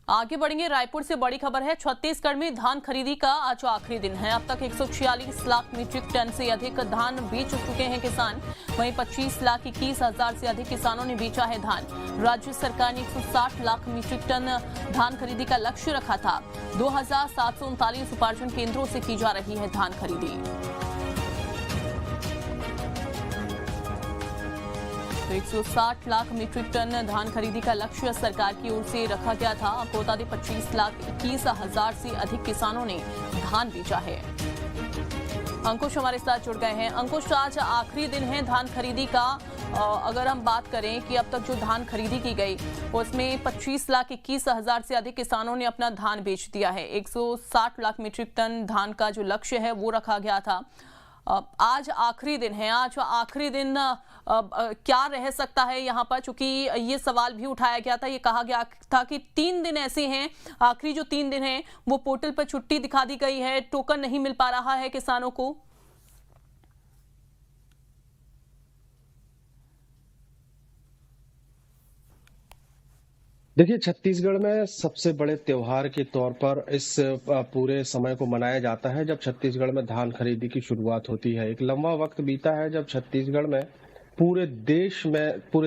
आगे बढ़ेंगे। रायपुर से बड़ी खबर है। छत्तीसगढ़ में धान खरीदी का आज आखिरी दिन है। अब तक 146 लाख मीट्रिक टन से अधिक धान बेच चुके हैं किसान। वहीं 25,21,000 से अधिक किसानों ने बेचा है धान। राज्य सरकार ने 160 लाख मीट्रिक टन धान खरीदी का लक्ष्य रखा था। 2,739 उपार्जन केंद्रों से की जा रही है धान खरीदी। तो 160 लाख मीट्रिक टन धान खरीदी का लक्ष्य सरकार की ओर से रखा गया था। आपको बता दें 25,21,000 से अधिक किसानों ने धान बेचा है। अंकुश हमारे साथ जुड़ गए हैं। अंकुश, आज आखिरी दिन है धान खरीदी का। अगर हम बात करें कि अब तक जो धान खरीदी की गई उसमें 25,21,000 से अधिक किसानों ने अपना धान बेच दिया है। 160 लाख मीट्रिक टन धान का जो लक्ष्य है वो रखा गया था। आज आखिरी दिन है। आज आखिरी दिन क्या रह सकता है यहाँ पर, चूंकि ये सवाल भी उठाया गया था। ये कहा गया था कि 3 दिन ऐसे हैं, आखिरी जो 3 दिन हैं वो पोर्टल पर छुट्टी दिखा दी गई है, टोकन नहीं मिल पा रहा है किसानों को। देखिए, छत्तीसगढ़ में सबसे बड़े त्योहार के तौर पर इस पूरे समय को मनाया जाता है जब छत्तीसगढ़ में धान खरीदी की शुरुआत होती है। एक लंबा वक्त बीता है जब छत्तीसगढ़ में पूरे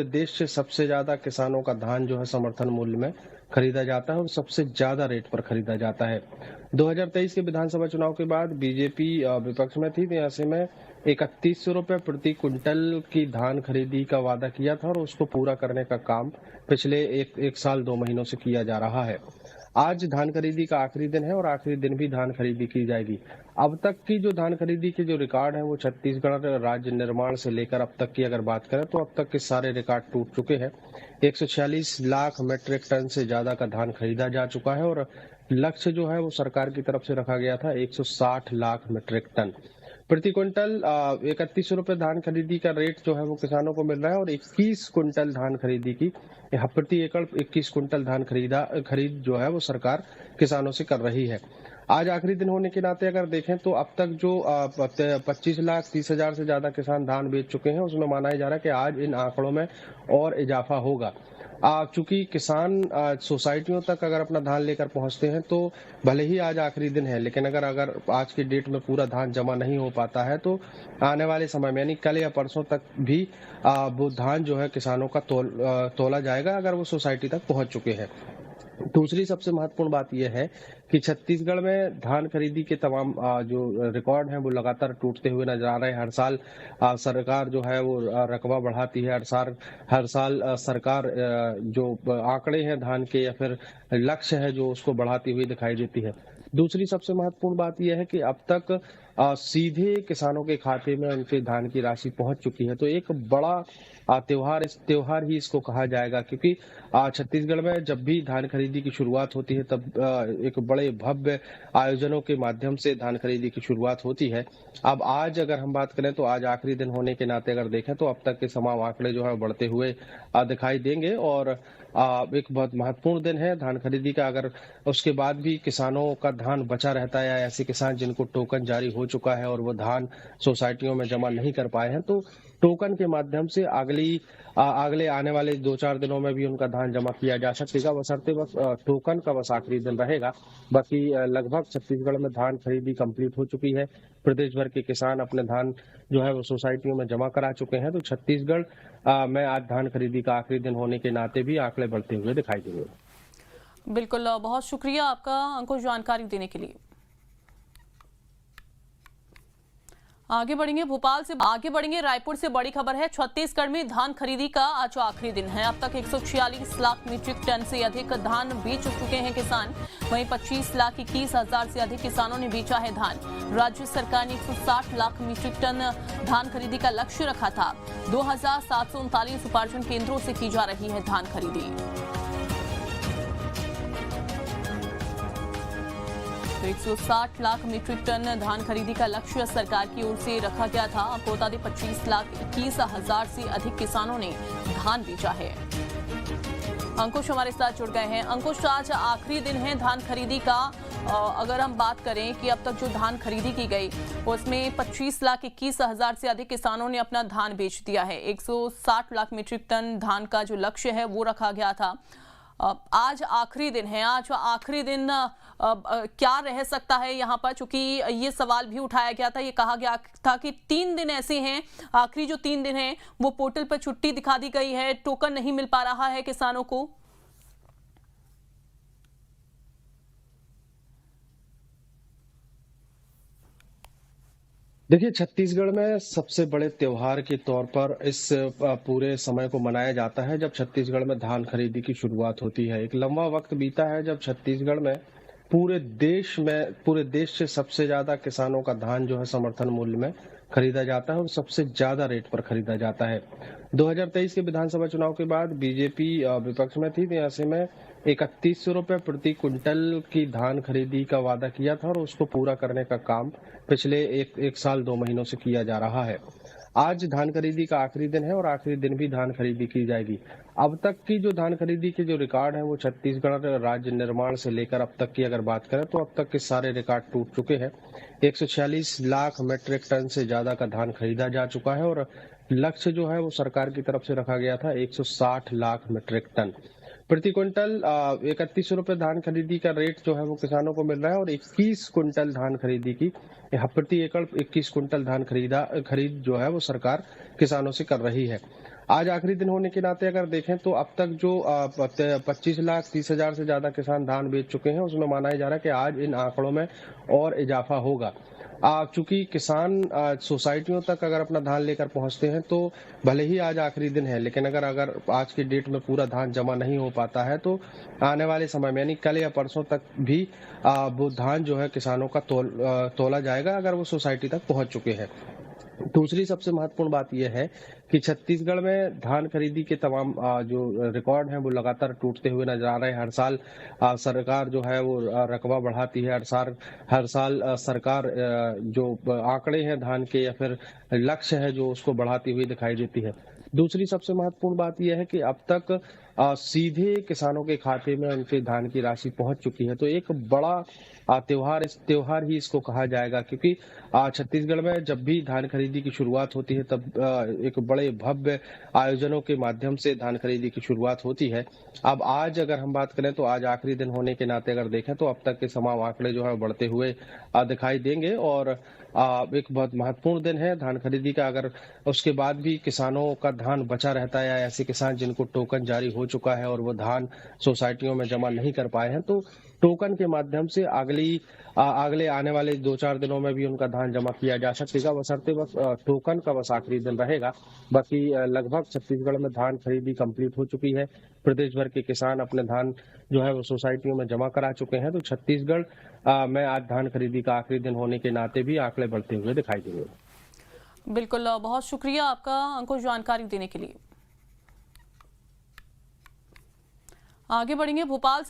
देश से सबसे ज्यादा किसानों का धान जो है समर्थन मूल्य में खरीदा जाता है और सबसे ज्यादा रेट पर खरीदा जाता है। 2023 के विधानसभा चुनाव के बाद बीजेपी विपक्ष में थी, तो ऐसे में 3100 रुपए प्रति क्विंटल की धान खरीदी का वादा किया था और उसको पूरा करने का काम पिछले एक साल 2 महीनों से किया जा रहा है। आज धान खरीदी का आखिरी दिन है और आखिरी दिन भी धान खरीदी की जाएगी। अब तक की जो धान खरीदी के जो रिकॉर्ड है वो छत्तीसगढ़ राज्य निर्माण से लेकर अब तक की अगर बात करें तो अब तक के सारे रिकॉर्ड टूट चुके हैं। 146 लाख मीट्रिक टन से ज्यादा का धान खरीदा जा चुका है और लक्ष्य जो है वो सरकार की तरफ से रखा गया था 160 लाख मीट्रिक टन प्रति क्विंटल। 3100 रुपए धान खरीदी का रेट जो है वो किसानों को मिल रहा है और 21 क्विंटल धान खरीदी की प्रति एकड़ 21 क्विंटल धान खरीद जो है वो सरकार किसानों से कर रही है। आज आखिरी दिन होने के नाते अगर देखें तो अब तक जो 25,30,000 से ज्यादा किसान धान बेच चुके हैं, उसमें माना जा रहा है कि आज इन आंकड़ों में और इजाफा होगा। चूंकि किसान सोसाइटियों तक अगर अपना धान लेकर पहुंचते हैं तो भले ही आज आखिरी दिन है, लेकिन अगर आज की डेट में पूरा धान जमा नहीं हो पाता है तो आने वाले समय में यानी कल या परसों तक भी वो धान जो है किसानों का तोला जाएगा अगर वो सोसाइटी तक पहुंच चुके हैं। दूसरी सबसे महत्वपूर्ण बात यह है कि छत्तीसगढ़ में धान खरीदी के तमाम जो रिकॉर्ड हैं वो लगातार टूटते हुए नजर आ रहे हैं। हर साल सरकार जो है वो रकबा बढ़ाती है। हर साल सरकार जो आंकड़े हैं धान के या फिर लक्ष्य है जो उसको बढ़ाती हुई दिखाई देती है। दूसरी सबसे महत्वपूर्ण बात यह है कि अब तक सीधे किसानों के खाते में उनके धान की राशि पहुंच चुकी है। तो एक बड़ा त्योहार ही इसको कहा जाएगा, क्योंकि छत्तीसगढ़ में जब भी धान खरीदी की शुरुआत होती है तब एक बड़े भव्य आयोजनों के माध्यम से धान खरीदी की शुरुआत होती है। अब आज अगर हम बात करें तो आज आखिरी दिन होने के नाते अगर देखें तो अब तक के तमाम आंकड़े जो है बढ़ते हुए दिखाई देंगे और एक बहुत महत्वपूर्ण दिन है धान खरीदी का। अगर उसके बाद भी किसानों का धान बचा रहता है या ऐसे किसान जिनको टोकन जारी हो चुका है और वो धान सोसाइटियों में जमा नहीं कर पाए हैं तो टोकन के माध्यम से अगले आने वाले 2-4 दिनों में भी उनका धान जमा किया जा सकेगा, बशर्ते बस टोकन का बस आखिरी दिन रहेगा। बाकी लगभग छत्तीसगढ़ में धान खरीदी कंप्लीट हो चुकी है। प्रदेश भर के किसान अपने धान जो है वो सोसाइटियों में जमा करा चुके हैं। तो छत्तीसगढ़ में आज धान खरीदी का आखिरी दिन होने के नाते भी आंकड़े बढ़ते हुए दिखाई देंगे। बिल्कुल, बहुत शुक्रिया आपका अंकुश जानकारी देने के लिए। आगे बढ़ेंगे। रायपुर से बड़ी खबर है। छत्तीसगढ़ में धान खरीदी का आज आखिरी दिन है। अब तक 146 लाख मीट्रिक टन से अधिक धान बेच चुके हैं किसान। वहीं 25,21,000 से अधिक किसानों ने बेचा है धान। राज्य सरकार ने 160 लाख मीट्रिक टन धान खरीदी का लक्ष्य रखा था। 2,739 उपार्जन केंद्रों से की जा रही है धान खरीदी। तो 160 लाख मीट्रिक टन धान खरीदी का लक्ष्य सरकार की ओर से रखा गया था। आपको बता दें 25,21,000 से अधिक किसानों ने धान बेचा है। अंकुश हमारे साथ जुड़ गए हैं। अंकुश, आज आखिरी दिन है धान खरीदी का। अगर हम बात करें कि अब तक जो धान खरीदी की गई उसमें 25,21,000 से अधिक किसानों ने अपना धान बेच दिया है। 160 लाख मीट्रिक टन धान का जो लक्ष्य है वो रखा गया था। आज आखिरी दिन है, आज आखिरी दिन क्या रह सकता है यहाँ पर, चूंकि ये सवाल भी उठाया गया था, ये कहा गया था कि 3 दिन ऐसे हैं, आखिरी जो 3 दिन हैं वो पोर्टल पर छुट्टी दिखा दी गई है, टोकन नहीं मिल पा रहा है किसानों को। देखिए, छत्तीसगढ़ में सबसे बड़े त्योहार के तौर पर इस पूरे समय को मनाया जाता है जब छत्तीसगढ़ में धान खरीदी की शुरुआत होती है। एक लंबा वक्त बीता है जब छत्तीसगढ़ में पूरे देश से सबसे ज्यादा किसानों का धान जो है समर्थन मूल्य में खरीदा जाता है और सबसे ज्यादा रेट पर खरीदा जाता है। 2023 के विधानसभा चुनाव के बाद बीजेपी विपक्ष में थी, तो ऐसे में 3100 रुपए प्रति क्विंटल की धान खरीदी का वादा किया था और उसको पूरा करने का काम पिछले एक साल 2 महीनों से किया जा रहा है। आज धान खरीदी का आखिरी दिन है और आखिरी दिन भी धान खरीदी की जाएगी। अब तक की जो धान खरीदी के जो रिकॉर्ड है वो छत्तीसगढ़ राज्य निर्माण से लेकर अब तक की अगर बात करें तो अब तक के सारे रिकॉर्ड टूट चुके हैं। 146 लाख मीट्रिक टन से ज्यादा का धान खरीदा जा चुका है और लक्ष्य जो है वो सरकार की तरफ से रखा गया था 160 लाख मीट्रिक टन प्रति क्विंटल। 3100 रुपए धान खरीदी का रेट जो है वो किसानों को मिल रहा है और 21 क्विंटल धान खरीदी की प्रति एकड़ 21 क्विंटल धान खरीद जो है वो सरकार किसानों से कर रही है। आज आखिरी दिन होने के नाते अगर देखें तो अब तक जो 25,30,000 से ज्यादा किसान धान बेच चुके हैं, उसमें माना जा रहा है कि आज इन आंकड़ों में और इजाफा होगा। चूंकि किसान सोसाइटियों तक अगर अपना धान लेकर पहुंचते हैं तो भले ही आज आखिरी दिन है, लेकिन अगर आज की डेट में पूरा धान जमा नहीं हो पाता है तो आने वाले समय में यानी कल या परसों तक भी वो धान जो है किसानों का तोला जाएगा अगर वो सोसाइटी तक पहुंच चुके हैं। दूसरी सबसे महत्वपूर्ण बात यह है कि छत्तीसगढ़ में धान खरीदी के तमाम जो रिकॉर्ड हैं वो लगातार टूटते हुए नजर आ रहे हैं। हर साल सरकार जो है वो रकबा बढ़ाती है, हर साल सरकार जो आंकड़े हैं धान के या फिर लक्ष्य है जो उसको बढ़ाती हुई दिखाई देती है। दूसरी सबसे महत्वपूर्ण बात यह है कि अब तक सीधे किसानों के खाते में उनके धान की राशि पहुंच चुकी है, तो एक बड़ा त्योहार ही इसको कहा जाएगा, क्योंकि छत्तीसगढ़ में जब भी धान खरीदी की शुरुआत होती है तब एक बड़े भव्य आयोजनों के माध्यम से धान खरीदी की शुरुआत होती है। अब आज अगर हम बात करें तो आज आखिरी दिन होने के नाते अगर देखें तो अब तक के तमाम आंकड़े जो है बढ़ते हुए दिखाई देंगे और एक बहुत महत्वपूर्ण दिन है धान खरीदी का। अगर उसके बाद भी किसानों का धान बचा रहता है या ऐसे किसान जिनको टोकन जारी हो चुका है और वो धान सोसाइटियों में जमा नहीं कर पाए हैं, तो टोकन के माध्यम से अगले आने वाले 2-4 दिनों में भी उनका धान जमा किया जा सकेगा, बशर्ते बस टोकन का बस आखिरी दिन रहेगा। बाकी लगभग छत्तीसगढ़ में धान खरीदी कंप्लीट हो चुकी है। प्रदेश भर के किसान अपने धान जो है वो सोसाइटियों में जमा करा चुके हैं, तो छत्तीसगढ़ में आज धान खरीदी का आखिरी दिन होने के नाते भी आंकड़े बढ़ते हुए दिखाई देंगे। बिल्कुल, बहुत शुक्रिया आपका अंकुश जानकारी देने के लिए। आगे बढ़ेंगे भोपाल से।